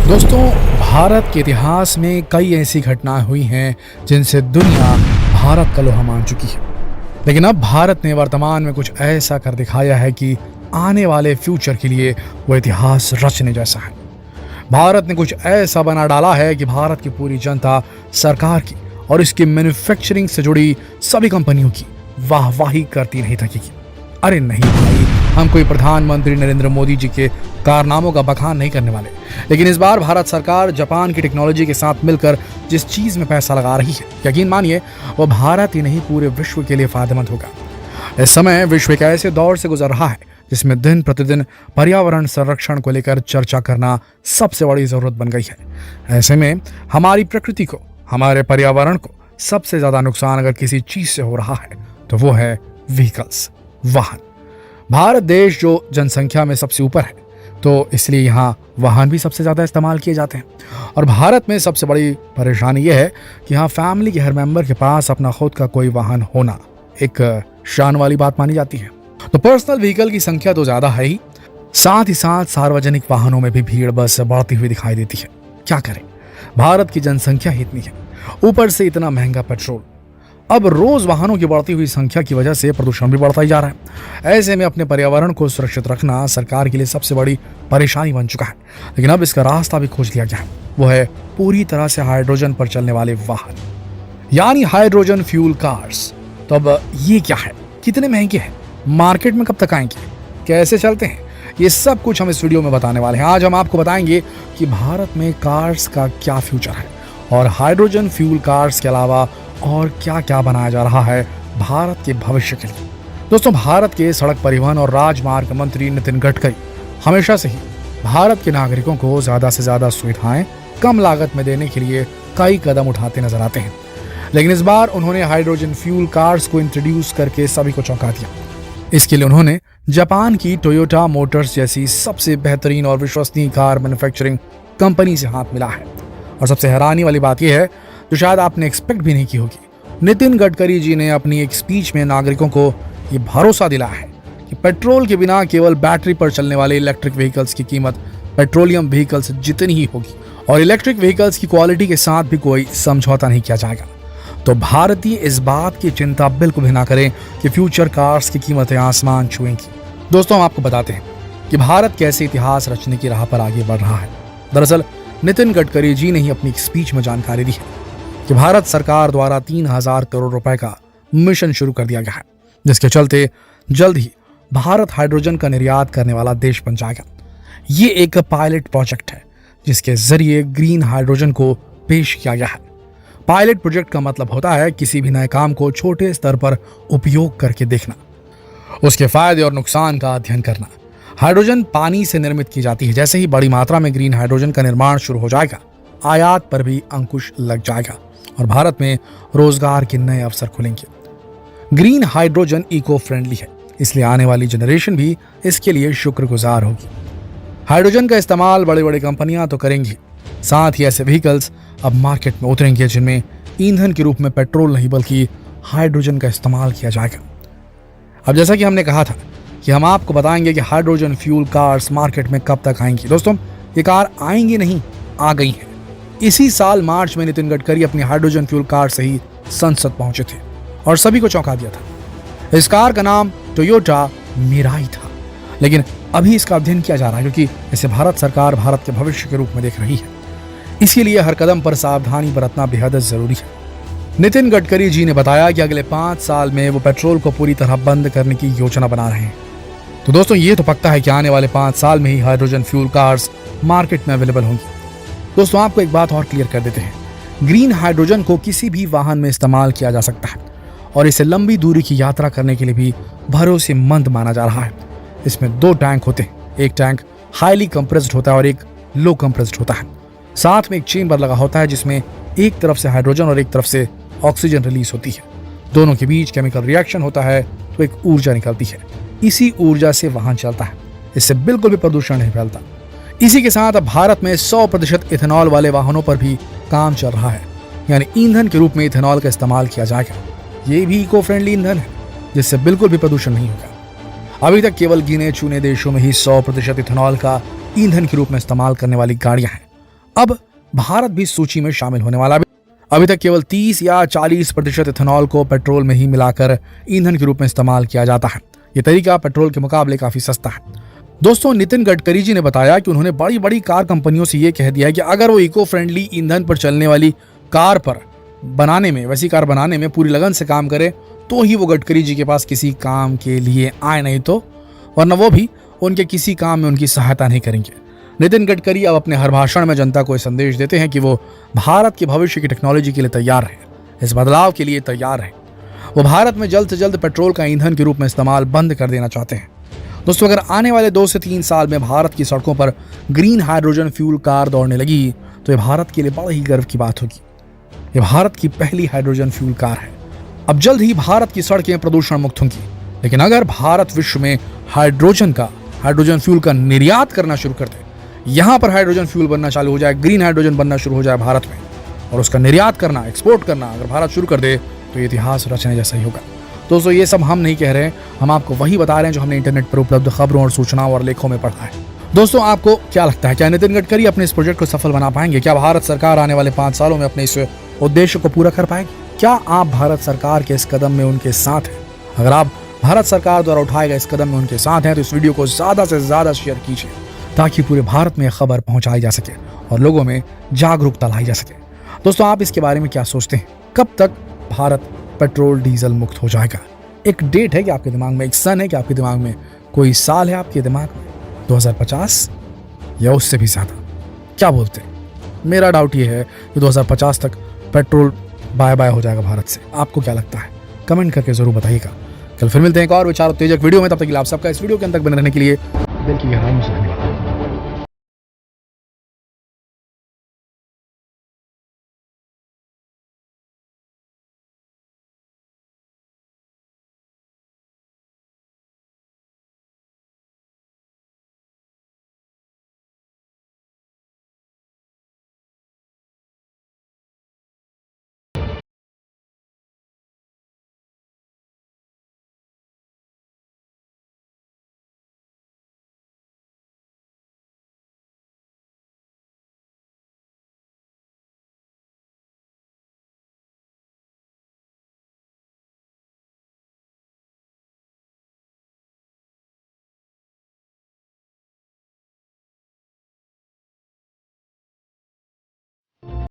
दोस्तों, भारत के इतिहास में कई ऐसी घटनाएं हुई हैं जिनसे दुनिया भारत का लोहा मान चुकी है। लेकिन अब भारत ने वर्तमान में कुछ ऐसा कर दिखाया है कि आने वाले फ्यूचर के लिए वो इतिहास रचने जैसा है। भारत ने कुछ ऐसा बना डाला है कि भारत की पूरी जनता सरकार की और इसकी मैन्युफैक्चरिंग से जुड़ी सभी कंपनियों की वाहवाही करती नहीं थकेगी। अरे नहीं भाई, हम कोई प्रधानमंत्री नरेंद्र मोदी जी के कारनामों का बखान नहीं करने वाले, लेकिन इस बार भारत सरकार जापान की टेक्नोलॉजी के साथ मिलकर जिस चीज में पैसा लगा रही है, यकीन मानिए वो भारत ही नहीं पूरे विश्व के लिए फायदेमंद होगा। इस समय विश्व एक ऐसे दौर से गुजर रहा है जिसमें दिन प्रतिदिन पर्यावरण संरक्षण को लेकर चर्चा करना सबसे बड़ी जरूरत बन गई है। ऐसे में हमारी प्रकृति को, हमारे पर्यावरण को सबसे ज्यादा नुकसान अगर किसी चीज से हो रहा है तो वो है व्हीकल्स, वाहन। भारत देश जो जनसंख्या में सबसे ऊपर है, तो इसलिए यहाँ वाहन भी सबसे ज़्यादा इस्तेमाल किए जाते हैं। और भारत में सबसे बड़ी परेशानी यह है कि यहाँ फैमिली के हर मेंबर के पास अपना खुद का कोई वाहन होना एक शान वाली बात मानी जाती है। तो पर्सनल व्हीकल की संख्या तो ज़्यादा है ही, साथ ही साथ सार्वजनिक वाहनों में भी भीड़ बस बढ़ती हुई दिखाई देती है। क्या करें, भारत की जनसंख्या ही इतनी है, ऊपर से इतना महंगा पेट्रोल। अब रोज वाहनों की बढ़ती हुई संख्या की वजह से प्रदूषण भी बढ़ता ही जा रहा है। ऐसे में अपने पर्यावरण को सुरक्षित रखना सरकार के लिए सबसे बड़ी परेशानी बन चुका है। लेकिन अब इसका रास्ता भी खोज लिया गया है, वो है पूरी तरह से हाइड्रोजन पर चलने वाले वाहन, यानी हाइड्रोजन फ्यूल कार्स। तो अब ये क्या है, कितने महंगे हैं, मार्केट में कब तक आएंगे, कैसे चलते हैं, ये सब कुछ हम इस वीडियो में बताने वाले हैं। आज हम आपको बताएंगे कि भारत में कार्स का क्या फ्यूचर है और हाइड्रोजन फ्यूल कार्स के अलावा और क्या क्या बनाया जा रहा है भारत के भविष्य के लिए। दोस्तों, भारत के सड़क परिवहन और राजमार्ग मंत्री नितिन गडकरी हमेशा से ही भारत के नागरिकों को ज्यादा से ज्यादा सुविधाएं कम लागत में देने के लिए कई कदम उठाते नजर आते हैं। लेकिन इस बार उन्होंने हाइड्रोजन फ्यूल कार्स को इंट्रोड्यूस करके सभी को चौंका दिया। इसके लिए उन्होंने जापान की टोयोटा मोटर्स जैसी सबसे बेहतरीन और विश्वसनीय कार मैन्युफैक्चरिंग कंपनी से हाथ मिला है। और सबसे हैरानी वाली बात यह है, जो शायद आपने एक्सपेक्ट भी नहीं की होगी, नितिन गडकरी जी ने अपनी एक स्पीच में नागरिकों को ये भरोसा दिलाया है कि पेट्रोल के बिना केवल बैटरी पर चलने वाले इलेक्ट्रिक व्हीकल्स की कीमत पेट्रोलियम व्हीकल्स जितनी ही होगी और इलेक्ट्रिक व्हीकल्स की क्वालिटी के साथ भी कोई समझौता नहीं किया जाएगा। तो भारतीय इस बात की चिंता बिल्कुल भी ना करें कि फ्यूचर कार्स की कीमतें आसमान छुएंगी। दोस्तों, हम आपको बताते हैं कि भारत कैसे इतिहास रचने की राह पर आगे बढ़ रहा है। दरअसल नितिन गडकरी जी ने ही अपनी स्पीच में जानकारी दी है कि भारत सरकार द्वारा 3000 करोड़ रुपए का मिशन शुरू कर दिया गया है, जिसके चलते जल्द ही भारत हाइड्रोजन का निर्यात करने वाला देश बन जाएगा। ये एक पायलट प्रोजेक्ट है जिसके जरिए ग्रीन हाइड्रोजन को पेश किया गया है। पायलट प्रोजेक्ट का मतलब होता है किसी भी नए काम को छोटे स्तर पर उपयोग करके देखना, उसके फायदे और नुकसान का अध्ययन करना। हाइड्रोजन पानी से निर्मित की जाती है। जैसे ही बड़ी मात्रा में ग्रीन हाइड्रोजन का निर्माण शुरू हो जाएगा, आयात पर भी अंकुश लग जाएगा और भारत में रोजगार के नए अवसर खुलेंगे। ग्रीन हाइड्रोजन इको फ्रेंडली है, इसलिए आने वाली जनरेशन भी इसके लिए शुक्रगुजार होगी। हाइड्रोजन का इस्तेमाल बड़ी बड़ी कंपनियां तो करेंगी, साथ ही ऐसे व्हीकल्स अब मार्केट में उतरेंगे जिनमें ईंधन के रूप में पेट्रोल नहीं बल्कि हाइड्रोजन का इस्तेमाल किया जाएगा। अब जैसा कि हमने कहा था कि हम आपको बताएंगे कि हाइड्रोजन फ्यूल कार्स मार्केट में कब तक आएंगी। दोस्तों, ये कार आएंगी नहीं, आ गई हैं। इसी साल मार्च में नितिन गडकरी अपनी हाइड्रोजन फ्यूल कार से ही संसद पहुंचे थे और सभी को चौंका दिया था। इस कार का नाम टोयोटा मिराई था, लेकिन अभी इसका अध्ययन किया जा रहा है क्योंकि इसे भारत सरकार भारत के भविष्य के रूप में देख रही है। इसीलिए हर कदम पर सावधानी बरतना बेहद जरूरी है। नितिन गडकरी जी ने बताया कि अगले 5 साल में वो पेट्रोल को पूरी तरह बंद करने की योजना बना रहे हैं। तो दोस्तों, ये तो पक्का है कि आने वाले 5 साल में ही हाइड्रोजन फ्यूल कार्स मार्केट में अवेलेबल होंगी। दोस्तों, आपको एक बात और क्लियर कर देते हैं, ग्रीन हाइड्रोजन को किसी भी वाहन में इस्तेमाल किया जा सकता है और इसे लंबी दूरी की यात्रा करने के लिए भी भरोसेमंद माना जा रहा है। इसमें 2 टैंक होते हैं, एक टैंक हाईली कंप्रेस्ड होता है और एक लो कंप्रेस्ड होता है। साथ में एक चेंबर लगा होता है जिसमें एक तरफ से हाइड्रोजन और एक तरफ से ऑक्सीजन रिलीज होती है। दोनों के बीच केमिकल रिएक्शन होता है तो एक ऊर्जा निकलती है। इसी ऊर्जा से वाहन चलता है, इससे बिल्कुल भी प्रदूषण नहीं फैलता। इसी के साथ अब भारत में 100% इथेनॉल वाले वाहनों पर भी काम चल रहा है, यानी ईंधन के रूप में इथेनॉल का इस्तेमाल किया जाएगा। ये भी इको फ्रेंडली ईंधन है जिससे बिल्कुल भी प्रदूषण नहीं होगा। अभी तक केवल गिने चुने देशों में ही 100% इथेनॉल का ईंधन के रूप में इस्तेमाल करने वाली गाड़ियां हैं। अब भारत भी सूची में शामिल होने वाला है। अभी तक केवल 30 या 40% इथेनॉल को पेट्रोल में ही मिलाकर ईंधन के रूप में इस्तेमाल किया जाता है। ये तरीका पेट्रोल के मुकाबले काफी सस्ता है। दोस्तों, नितिन गडकरी जी ने बताया कि उन्होंने बड़ी बड़ी कार कंपनियों से ये कह दिया है कि अगर वो इको फ्रेंडली ईंधन पर चलने वाली कार पर बनाने में, वैसी कार बनाने में पूरी लगन से काम करे तो ही वो गडकरी जी के पास किसी काम के लिए आए, नहीं तो वरना वो भी उनके किसी काम में उनकी सहायता नहीं करेंगे। नितिन गडकरी अब अपने हर भाषण में जनता को संदेश देते हैं कि वो भारत के भविष्य की टेक्नोलॉजी के लिए तैयार है, इस बदलाव के लिए तैयार है। वो भारत में जल्द से जल्द पेट्रोल का ईंधन के रूप में इस्तेमाल बंद कर देना चाहते हैं। दोस्तों, अगर आने वाले 2 से 3 साल में भारत की सड़कों पर ग्रीन हाइड्रोजन फ्यूल कार दौड़ने लगी तो ये भारत के लिए बड़ा ही गर्व की बात होगी। ये भारत की पहली हाइड्रोजन फ्यूल कार है। अब जल्द ही भारत की सड़कें प्रदूषण मुक्त होंगी। लेकिन अगर भारत विश्व में हाइड्रोजन फ्यूल का निर्यात करना शुरू कर दे, यहाँ पर हाइड्रोजन फ्यूल बनना चालू हो जाए, ग्रीन हाइड्रोजन बनना शुरू हो जाए भारत में, और उसका निर्यात करना, एक्सपोर्ट करना अगर भारत शुरू कर दे तो ये इतिहास रचने जैसा ही होगा। दोस्तों, ये सब हम नहीं कह रहे हैं, हम आपको वही बता रहे हैं जो हमने इंटरनेट पर उपलब्ध खबरों और सूचनाओं और लेखों में पढ़ा है। दोस्तों, आपको क्या लगता है, क्या नितिन गडकरी अपने इस प्रोजेक्ट को सफल बना पाएंगे? क्या भारत सरकार आने वाले 5 सालों में अपने इस उद्देश्य को पूरा कर पाएगी? क्या आप भारत सरकार के इस कदम में उनके साथ हैं? अगर आप भारत सरकार द्वारा उठाए गए इस कदम में उनके साथ हैं तो इस वीडियो को ज्यादा से ज्यादा शेयर कीजिए ताकि पूरे भारत में खबर पहुंचाई जा सके और लोगों में जागरूकता लाई जा सके। दोस्तों, आप इसके बारे में क्या सोचते हैं? कब तक भारत पेट्रोल डीजल मुक्त हो जाएगा? एक डेट है कि आपके दिमाग में, एक सन है कि आपके दिमाग में, कोई साल है आपके दिमाग में, 2050 या उससे भी ज्यादा? क्या बोलते हैं? मेरा डाउट ये है कि 2050 तक पेट्रोल बाय बाय हो जाएगा भारत से। आपको क्या लगता है? कमेंट करके जरूर बताइएगा। कल फिर मिलते हैं एक और विचार उत्तेजक वीडियो में। तब तक के लिए आप सबका इस वीडियो के अंत तक बने रहने के लिए दिल की गहराइयों से